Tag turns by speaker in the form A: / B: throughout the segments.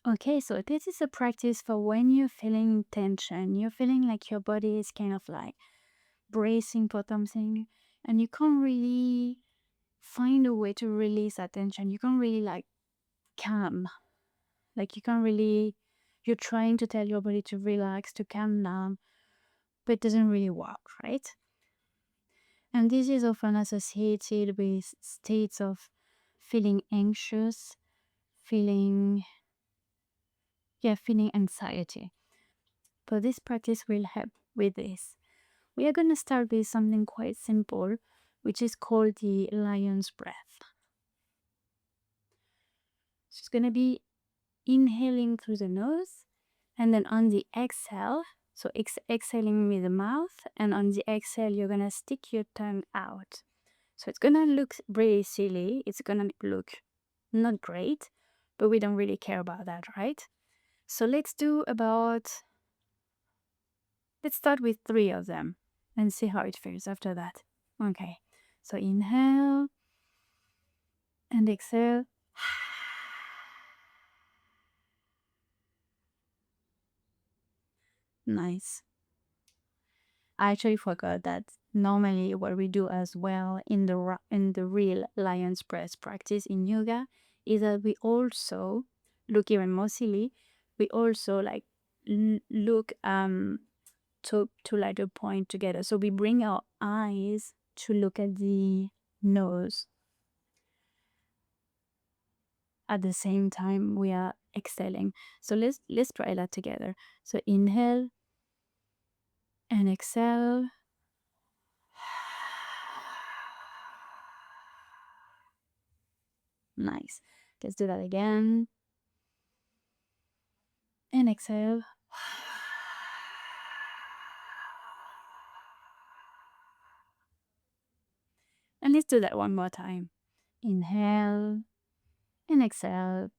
A: Okay, so this is a practice for when you're feeling tension, you're feeling like your body is kind of like bracing for something, and you can't really find a way to release that tension. You can't really like calm. Like you can't really, you're trying to tell your body to relax, to calm down, but it doesn't really work, right? And this is often associated with states of feeling anxious, feeling anxiety. But this practice will help with this. We are going to start with something quite simple, which is called the lion's breath. So it's going to be inhaling through the nose, and then on the exhale, so exhaling with the mouth, and on the exhale, you're going to stick your tongue out. So it's going to look really silly. It's going to look not great, but we don't really care about that, right? So let's start with 3 of them and see how it feels after that. Okay, so inhale and exhale. Nice. I actually forgot that normally what we do as well in the real lion's breath practice in yoga is that we also look even more silly. We also like look to like a point together. So we bring our eyes to look at the nose at the same time we are exhaling. So let's try that together. So inhale and exhale. Nice. Let's do that again. And exhale. And let's do that one more time. Inhale and exhale.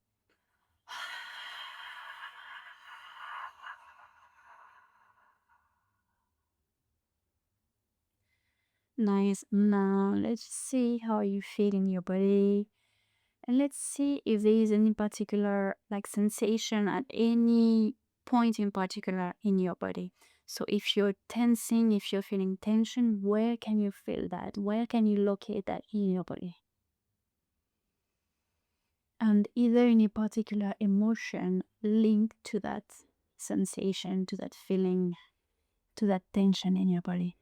A: Nice. Now let's see how you feel in your body. And let's see if there is any particular like sensation at any point in particular in your body. So if you're tensing, if you're feeling tension, where can you feel that? Where can you locate that in your body? And either any particular emotion linked to that sensation, to that feeling, to that tension in your body.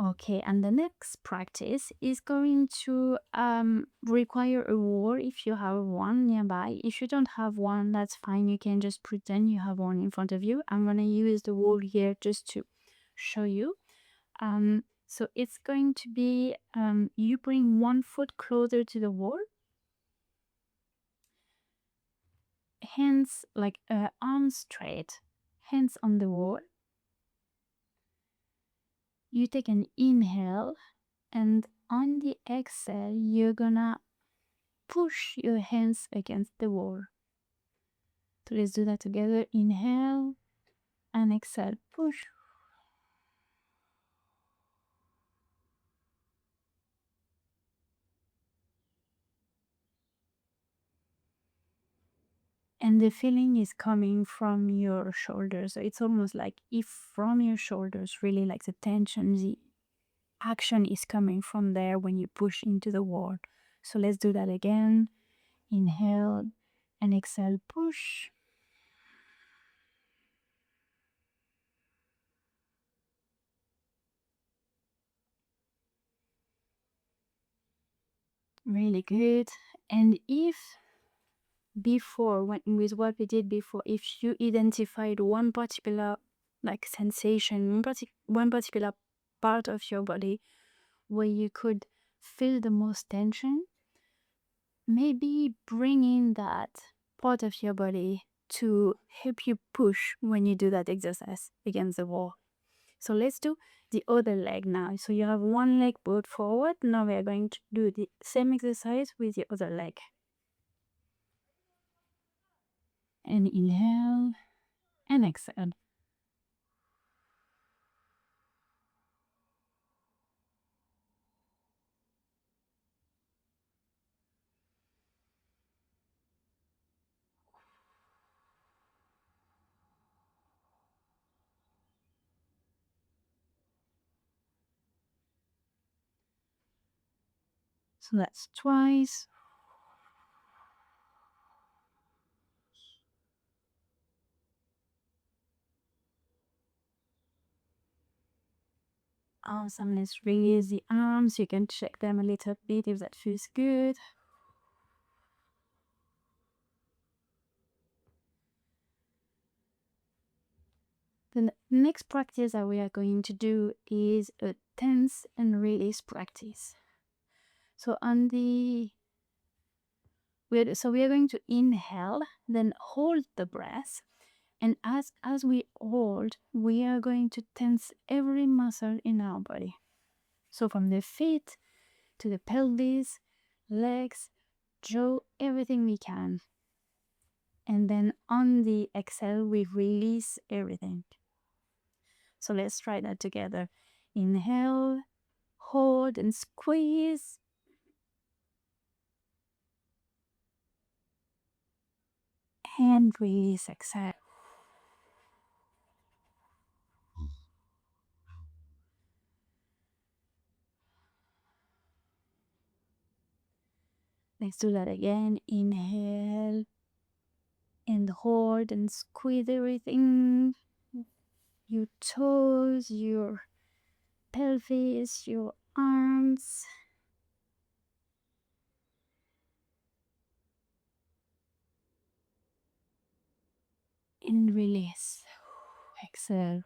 A: Okay, and the next practice is going to require a wall if you have one nearby. If you don't have one, that's fine. You can just pretend you have one in front of you. I'm going to use the wall here just to show you. So it's going to be you bring one foot closer to the wall, hands like arms straight, hands on the wall. You take an inhale, and on the exhale, you're gonna push your hands against the wall. So let's do that together. Inhale and exhale. Push. And the feeling is coming from your shoulders. So it's almost like if from your shoulders, really like the tension, the action is coming from there when you push into the wall. So let's do that again. Inhale and exhale. Push. Really good. And if before, with what we did before, if you identified one particular like sensation, one particular part of your body where you could feel the most tension, maybe bring in that part of your body to help you push when you do that exercise against the wall. So let's do the other leg now. So you have one leg put forward. Now we are going to do the same exercise with the other leg. And inhale and exhale. So that's twice. Awesome. Let's release the arms. You can check them a little bit if that feels good. The next practice that we are going to do is a tense and release practice. So we are going to inhale, then hold the breath, and as we hold, we are going to tense every muscle in our body. So from the feet to the pelvis, legs, jaw, everything we can. And then on the exhale, we release everything. So let's try that together. Inhale, hold and squeeze. And release, exhale. Let's do that again. Inhale and hold and squeeze everything. Your toes, your pelvis, your arms. And release. Exhale.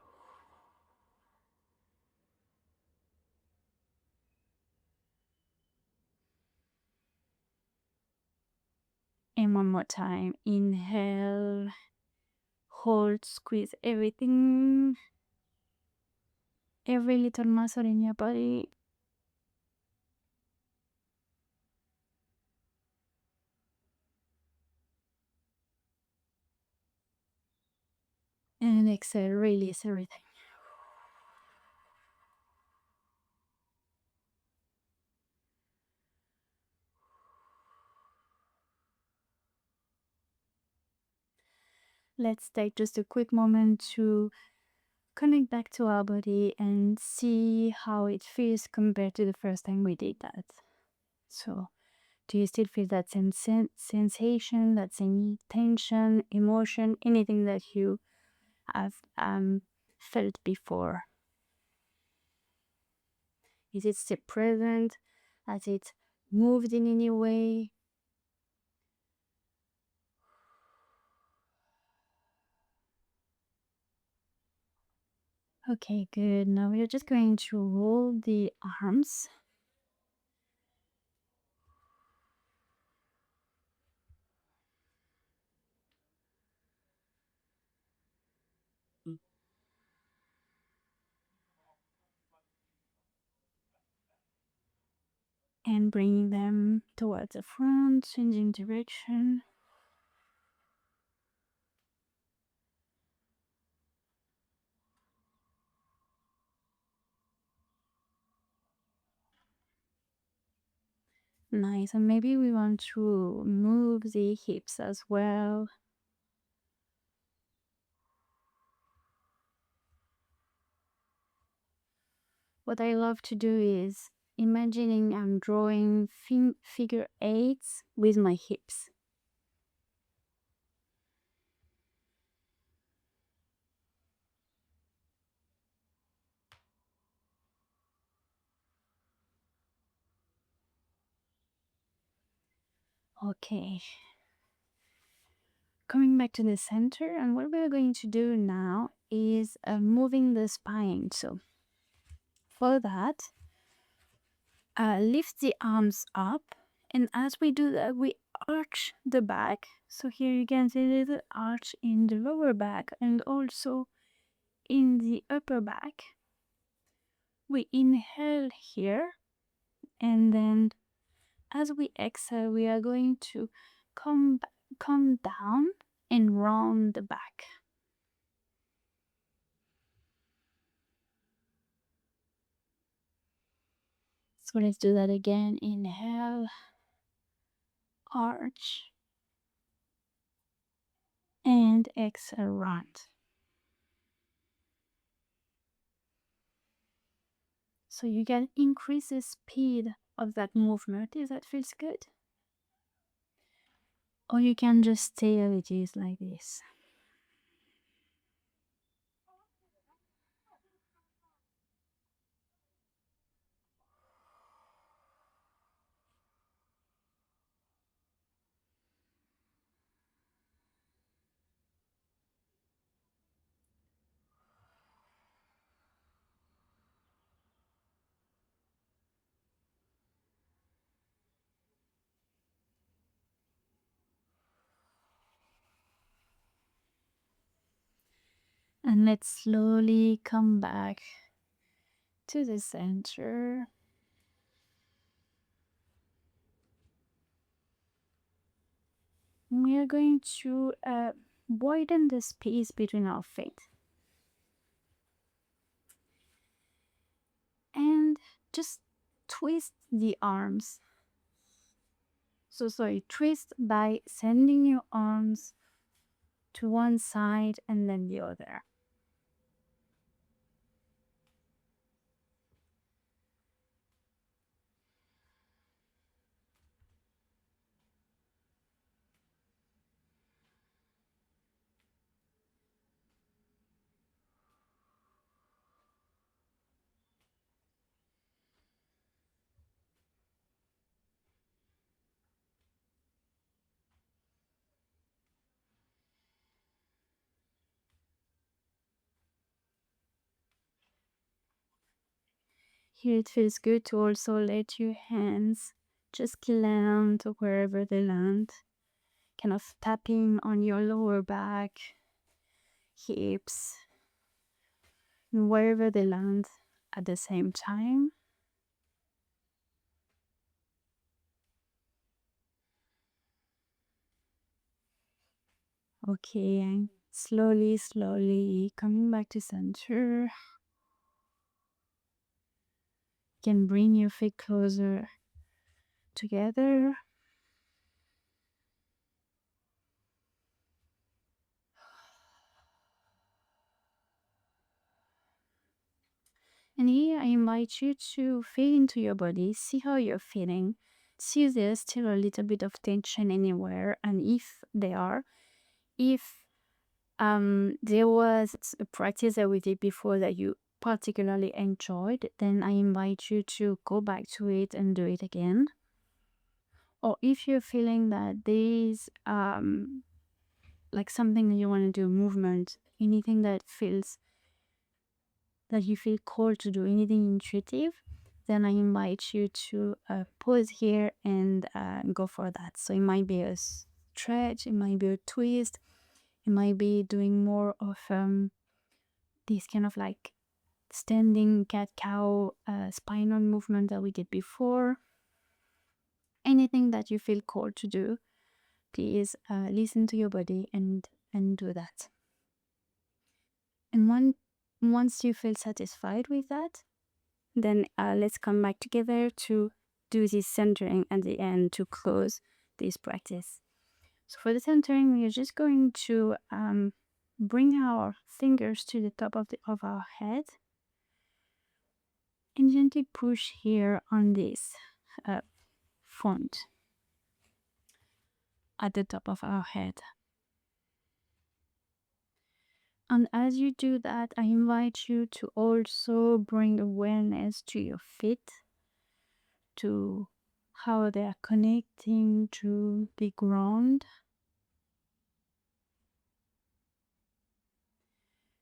A: And one more time. Inhale, hold, squeeze everything, every little muscle in your body. And exhale, release everything. Let's take just a quick moment to connect back to our body and see how it feels compared to the first time we did that. So, do you still feel that same sensation, that same tension, emotion, anything that you have felt before? Is it still present? Has it moved in any way? Okay, good. Now we're just going to roll the arms. And bringing them towards the front, changing direction. Nice. And maybe we want to move the hips as well. What I love to do is imagining I'm drawing figure eights with my hips. Okay. Coming back to the center, and what we're going to do now is moving the spine. So for that, lift the arms up, and as we do that, we arch the back. So here you can see a little arch in the lower back and also in the upper back. We inhale here, and then as we exhale, we are going to come down and round the back. So let's do that again. Inhale, arch, and exhale, round. So you can increase the speed of that movement if that feels good. Or you can just stay as it is like this. And let's slowly come back to the center. We are going to widen the space between our feet. And just twist the arms. So sorry, twist by sending your arms to one side and then the other. Here it feels good to also let your hands just land wherever they land, kind of tapping on your lower back, hips, wherever they land at the same time. Okay, and slowly coming back to center. You can bring your feet closer together. And here I invite you to feel into your body, see how you're feeling, see if there's still a little bit of tension anywhere, and if there was a practice that we did before that you particularly enjoyed, then I invite you to go back to it and do it again. Or if you're feeling that there's like something that you want to do, movement, anything that you feel called to do, anything intuitive, then I invite you to pause here and go for that. So it might be a stretch, it might be a twist, it might be doing more of this kind of like standing cat-cow spinal movement that we did before. Anything that you feel called to do, please listen to your body and do that. And once you feel satisfied with that, then let's come back together to do this centering at the end to close this practice. So for the centering, we are just going to bring our fingers to the top of our head and gently push here on this front at the top of our head. And as you do that, I invite you to also bring awareness to your feet, to how they are connecting to the ground.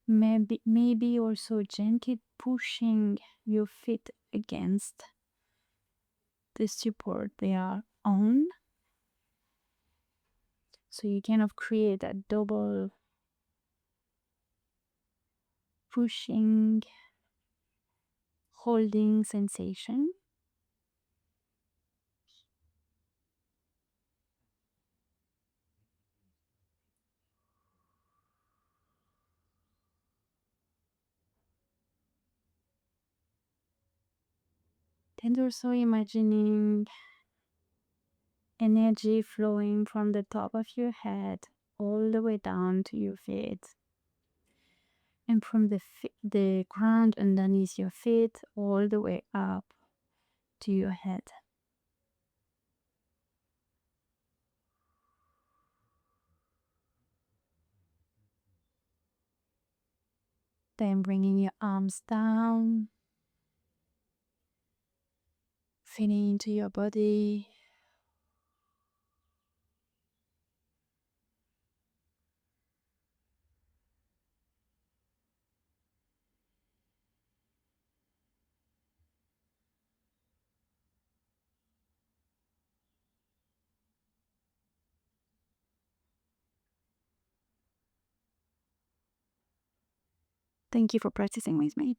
A: Maybe also gently pushing your feet against the support they are on. So you kind of create a double pushing, holding sensation. And also imagining energy flowing from the top of your head all the way down to your feet. And from the ground underneath your feet all the way up to your head. Then bringing your arms down, feeling into your body. Thank you for practicing with me.